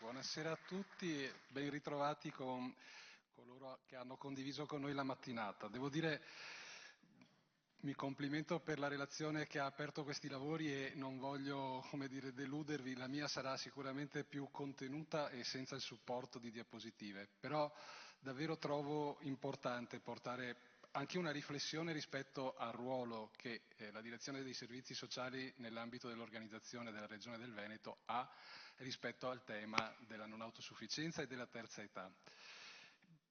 Buonasera a tutti, ben ritrovati con coloro che hanno condiviso con noi la mattinata. Devo dire, mi complimento per la relazione che ha aperto questi lavori e non voglio, come dire, deludervi, la mia sarà sicuramente più contenuta e senza il supporto di diapositive, però davvero trovo importante portare anche una riflessione rispetto al ruolo che la direzione dei servizi sociali nell'ambito dell'organizzazione della Regione del Veneto ha rispetto al tema della non autosufficienza e della terza età.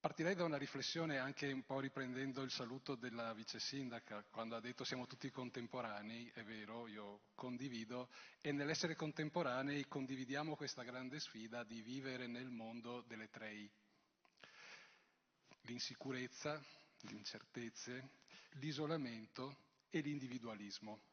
Partirei da una riflessione anche un po' riprendendo il saluto della vice sindaca, quando ha detto siamo tutti contemporanei, è vero, io condivido, e nell'essere contemporanei condividiamo questa grande sfida di vivere nel mondo delle tre I. L'insicurezza, le incertezze, l'isolamento e l'individualismo.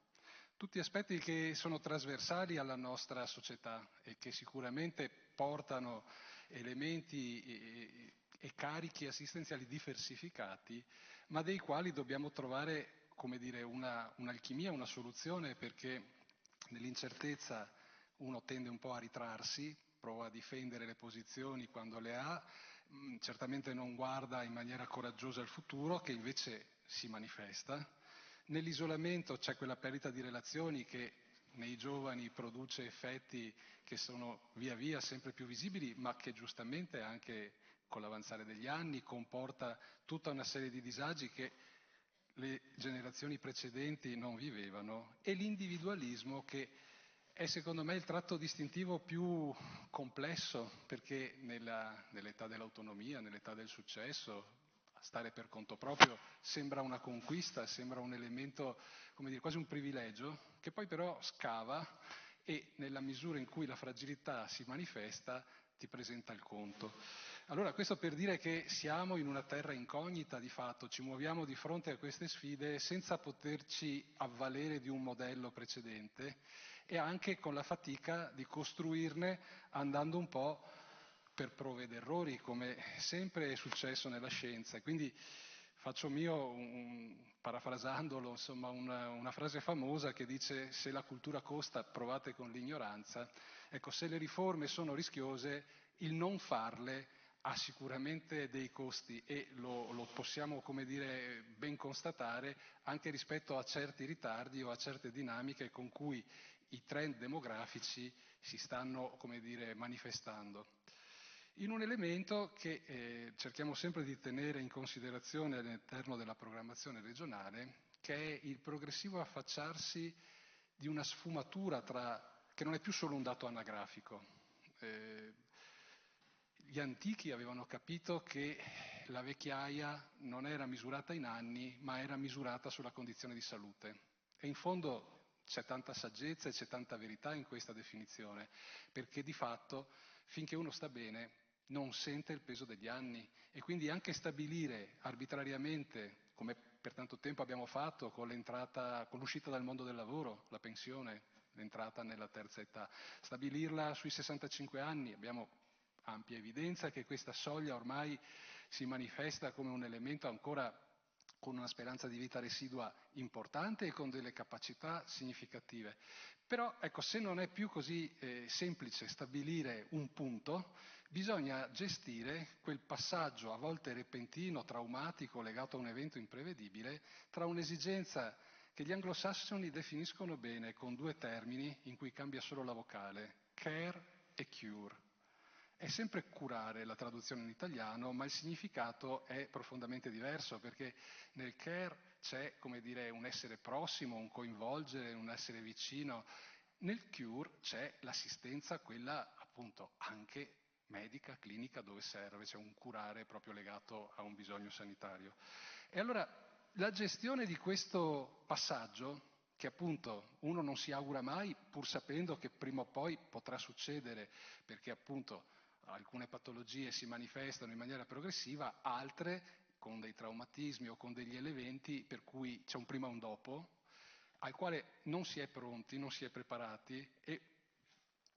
Tutti aspetti che sono trasversali alla nostra società e che sicuramente portano elementi e carichi assistenziali diversificati, ma dei quali dobbiamo trovare, come dire, un'alchimia, una soluzione, perché nell'incertezza uno tende un po' a ritrarsi, prova a difendere le posizioni quando le ha, certamente non guarda in maniera coraggiosa al futuro, che invece si manifesta. Nell'isolamento c'è quella perdita di relazioni che nei giovani produce effetti che sono via via sempre più visibili, ma che giustamente anche con l'avanzare degli anni comporta tutta una serie di disagi che le generazioni precedenti non vivevano, e l'individualismo che è secondo me il tratto distintivo più complesso, perché nell'età dell'autonomia, nell'età del successo, stare per conto proprio sembra una conquista, sembra un elemento, come dire, quasi un privilegio, che poi però scava e nella misura in cui la fragilità si manifesta ti presenta il conto. Allora questo per dire che siamo in una terra incognita di fatto, ci muoviamo di fronte a queste sfide senza poterci avvalere di un modello precedente e anche con la fatica di costruirne andando un po' per prove ed errori, come sempre è successo nella scienza. E quindi faccio mio, parafrasandolo, insomma, una frase famosa che dice: se la cultura costa, provate con l'ignoranza. Ecco, se le riforme sono rischiose, il non farle ha sicuramente dei costi e lo possiamo, come dire, ben constatare anche rispetto a certi ritardi o a certe dinamiche con cui i trend demografici si stanno, come dire, manifestando. In un elemento che cerchiamo sempre di tenere in considerazione all'interno della programmazione regionale, che è il progressivo affacciarsi di una sfumatura che non è più solo un dato anagrafico. Gli antichi avevano capito che la vecchiaia non era misurata in anni, ma era misurata sulla condizione di salute. E in fondo c'è tanta saggezza e c'è tanta verità in questa definizione, perché di fatto finché uno sta bene non sente il peso degli anni e quindi anche stabilire arbitrariamente, come per tanto tempo abbiamo fatto con l'uscita dal mondo del lavoro, la pensione, l'entrata nella terza età, stabilirla sui 65 anni, abbiamo ampia evidenza che questa soglia ormai si manifesta come un elemento ancora con una speranza di vita residua importante e con delle capacità significative. Però ecco, se non è più così semplice stabilire un punto, bisogna gestire quel passaggio a volte repentino, traumatico, legato a un evento imprevedibile, tra un'esigenza che gli anglosassoni definiscono bene con due termini in cui cambia solo la vocale: care e cure. È sempre curare la traduzione in italiano, ma il significato è profondamente diverso, perché nel care c'è, come dire, un essere prossimo, un coinvolgere, un essere vicino. Nel cure c'è l'assistenza, quella appunto anche medica, clinica, dove serve, c'è un curare proprio legato a un bisogno sanitario. E allora la gestione di questo passaggio, che appunto uno non si augura mai, pur sapendo che prima o poi potrà succedere, perché appunto alcune patologie si manifestano in maniera progressiva, altre con dei traumatismi o con degli eventi per cui c'è un prima e un dopo, al quale non si è pronti, non si è preparati e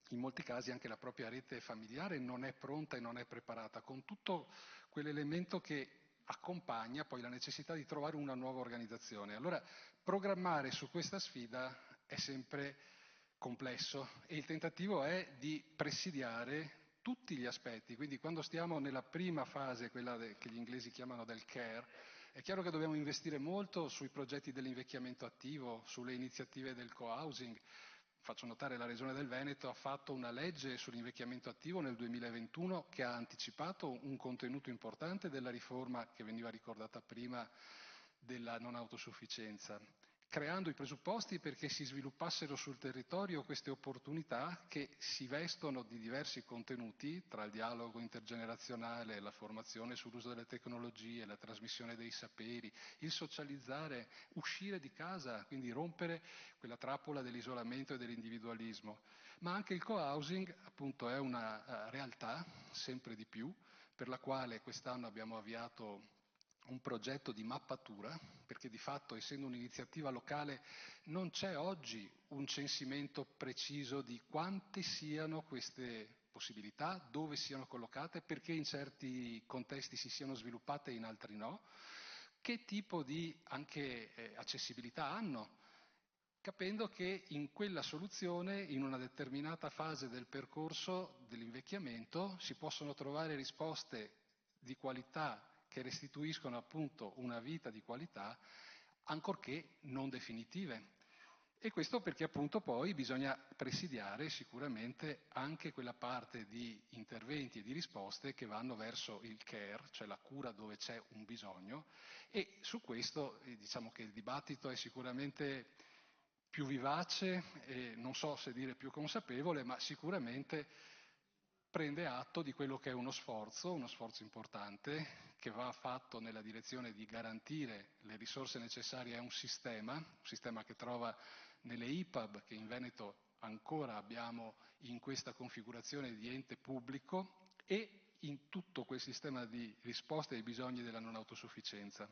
in molti casi anche la propria rete familiare non è pronta e non è preparata, con tutto quell'elemento che accompagna poi la necessità di trovare una nuova organizzazione. Allora, programmare su questa sfida è sempre complesso e il tentativo è di presidiare tutti gli aspetti, quindi quando stiamo nella prima fase, quella che gli inglesi chiamano del care, è chiaro che dobbiamo investire molto sui progetti dell'invecchiamento attivo, sulle iniziative del co-housing. Faccio notare la Regione del Veneto ha fatto una legge sull'invecchiamento attivo nel 2021 che ha anticipato un contenuto importante della riforma che veniva ricordata prima della non autosufficienza, creando i presupposti perché si sviluppassero sul territorio queste opportunità che si vestono di diversi contenuti, tra il dialogo intergenerazionale, la formazione sull'uso delle tecnologie, la trasmissione dei saperi, il socializzare, uscire di casa, quindi rompere quella trappola dell'isolamento e dell'individualismo. Ma anche il co-housing appunto è una realtà sempre di più, per la quale quest'anno abbiamo avviato un progetto di mappatura, perché di fatto, essendo un'iniziativa locale, non c'è oggi un censimento preciso di quante siano queste possibilità, dove siano collocate, perché in certi contesti si siano sviluppate e in altri no, che tipo di anche accessibilità hanno, capendo che in quella soluzione, in una determinata fase del percorso dell'invecchiamento, si possono trovare risposte di qualità che restituiscono appunto una vita di qualità, ancorché non definitive. E questo perché appunto poi bisogna presidiare sicuramente anche quella parte di interventi e di risposte che vanno verso il care, cioè la cura dove c'è un bisogno, e su questo diciamo che il dibattito è sicuramente più vivace e non so se dire più consapevole, ma sicuramente prende atto di quello che è uno sforzo importante, che va fatto nella direzione di garantire le risorse necessarie a un sistema che trova nelle IPAB, che in Veneto ancora abbiamo in questa configurazione di ente pubblico, e in tutto quel sistema di risposte ai bisogni della non autosufficienza.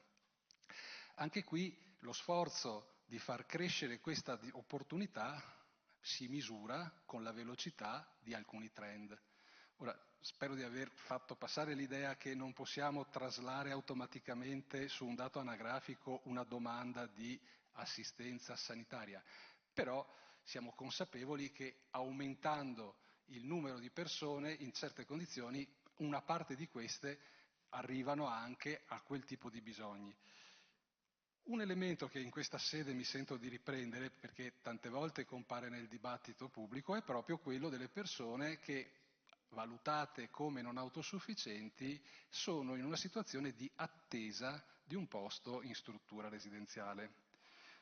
Anche qui lo sforzo di far crescere questa opportunità si misura con la velocità di alcuni trend. Ora, spero di aver fatto passare l'idea che non possiamo traslare automaticamente su un dato anagrafico una domanda di assistenza sanitaria, però siamo consapevoli che aumentando il numero di persone in certe condizioni, una parte di queste arrivano anche a quel tipo di bisogni. Un elemento che in questa sede mi sento di riprendere, perché tante volte compare nel dibattito pubblico, è proprio quello delle persone che, valutate come non autosufficienti, sono in una situazione di attesa di un posto in struttura residenziale.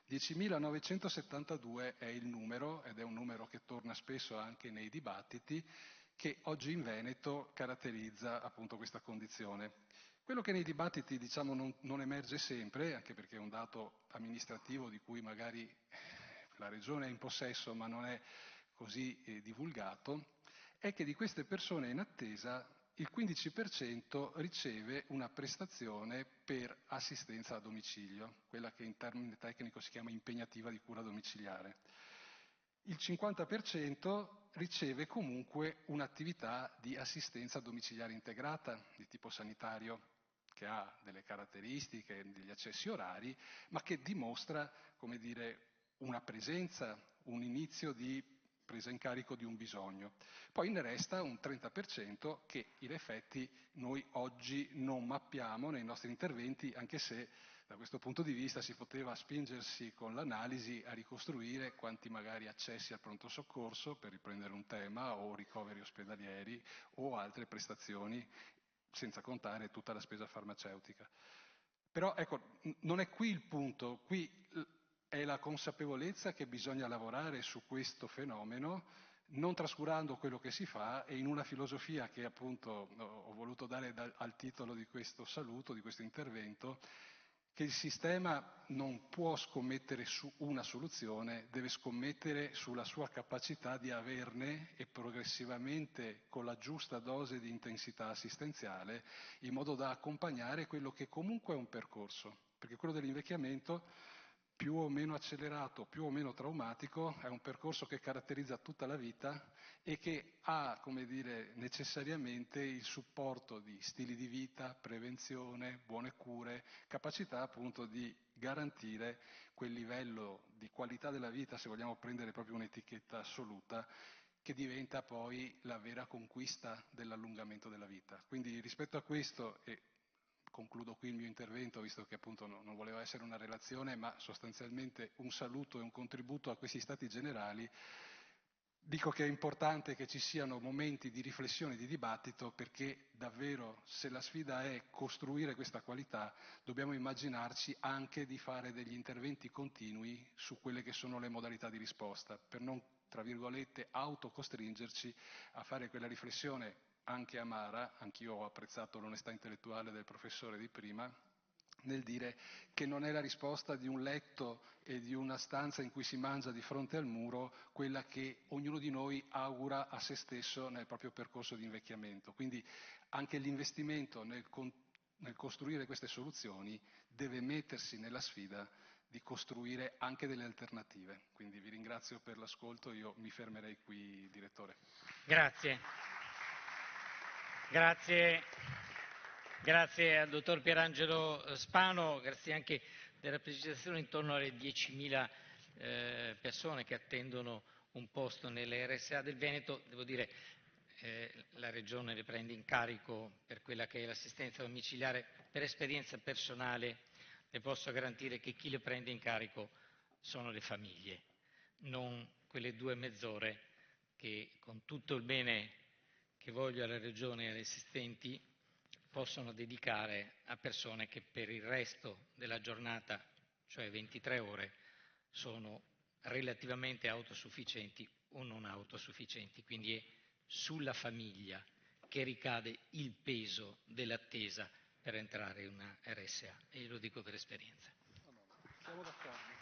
10.972 è il numero, ed è un numero che torna spesso anche nei dibattiti, che oggi in Veneto caratterizza appunto questa condizione. Quello che nei dibattiti diciamo non emerge sempre, anche perché è un dato amministrativo di cui magari la Regione è in possesso ma non è così divulgato, è che di queste persone in attesa il 15% riceve una prestazione per assistenza a domicilio, quella che in termine tecnico si chiama impegnativa di cura domiciliare. Il 50% riceve comunque un'attività di assistenza domiciliare integrata di tipo sanitario, che ha delle caratteristiche, degli accessi orari, ma che dimostra, come dire, una presenza, un inizio di presa in carico di un bisogno. Poi ne resta un 30% che in effetti noi oggi non mappiamo nei nostri interventi, anche se da questo punto di vista si poteva spingersi con l'analisi a ricostruire quanti magari accessi al pronto soccorso, per riprendere un tema, o ricoveri ospedalieri o altre prestazioni, senza contare tutta la spesa farmaceutica. Però ecco, non è qui il punto, qui è la consapevolezza che bisogna lavorare su questo fenomeno, non trascurando quello che si fa, e in una filosofia che appunto ho voluto dare al titolo di questo saluto, di questo intervento, che il sistema non può scommettere su una soluzione, deve scommettere sulla sua capacità di averne, e progressivamente con la giusta dose di intensità assistenziale, in modo da accompagnare quello che comunque è un percorso, perché quello dell'invecchiamento, più o meno accelerato, più o meno traumatico, è un percorso che caratterizza tutta la vita e che ha, come dire, necessariamente il supporto di stili di vita, prevenzione, buone cure, capacità appunto di garantire quel livello di qualità della vita, se vogliamo prendere proprio un'etichetta assoluta, che diventa poi la vera conquista dell'allungamento della vita. Quindi rispetto a questo, e concludo qui il mio intervento, visto che appunto non voleva essere una relazione, ma sostanzialmente un saluto e un contributo a questi stati generali, dico che è importante che ci siano momenti di riflessione e di dibattito, perché davvero, se la sfida è costruire questa qualità, dobbiamo immaginarci anche di fare degli interventi continui su quelle che sono le modalità di risposta, per non, tra virgolette, autocostringerci a fare quella riflessione anche amara. Anch'io ho apprezzato l'onestà intellettuale del professore di prima, nel dire che non è la risposta di un letto e di una stanza in cui si mangia di fronte al muro quella che ognuno di noi augura a se stesso nel proprio percorso di invecchiamento. Quindi anche l'investimento nel costruire queste soluzioni deve mettersi nella sfida di costruire anche delle alternative. Quindi vi ringrazio per l'ascolto, io mi fermerei qui, direttore. Grazie. Grazie al dottor Pierangelo Spano, grazie anche della precisazione intorno alle 10.000 persone che attendono un posto nelle RSA del Veneto. Devo dire, la Regione le prende in carico per quella che è l'assistenza domiciliare. Per esperienza personale le posso garantire che chi le prende in carico sono le famiglie, non quelle 2 mezz'ore che, con tutto il bene che voglio alla Regione e agli assistenti, possono dedicare a persone che per il resto della giornata, cioè 23 ore, sono relativamente autosufficienti o non autosufficienti. Quindi è sulla famiglia che ricade il peso dell'attesa per entrare in una RSA, e io lo dico per esperienza. Siamo d'accordo.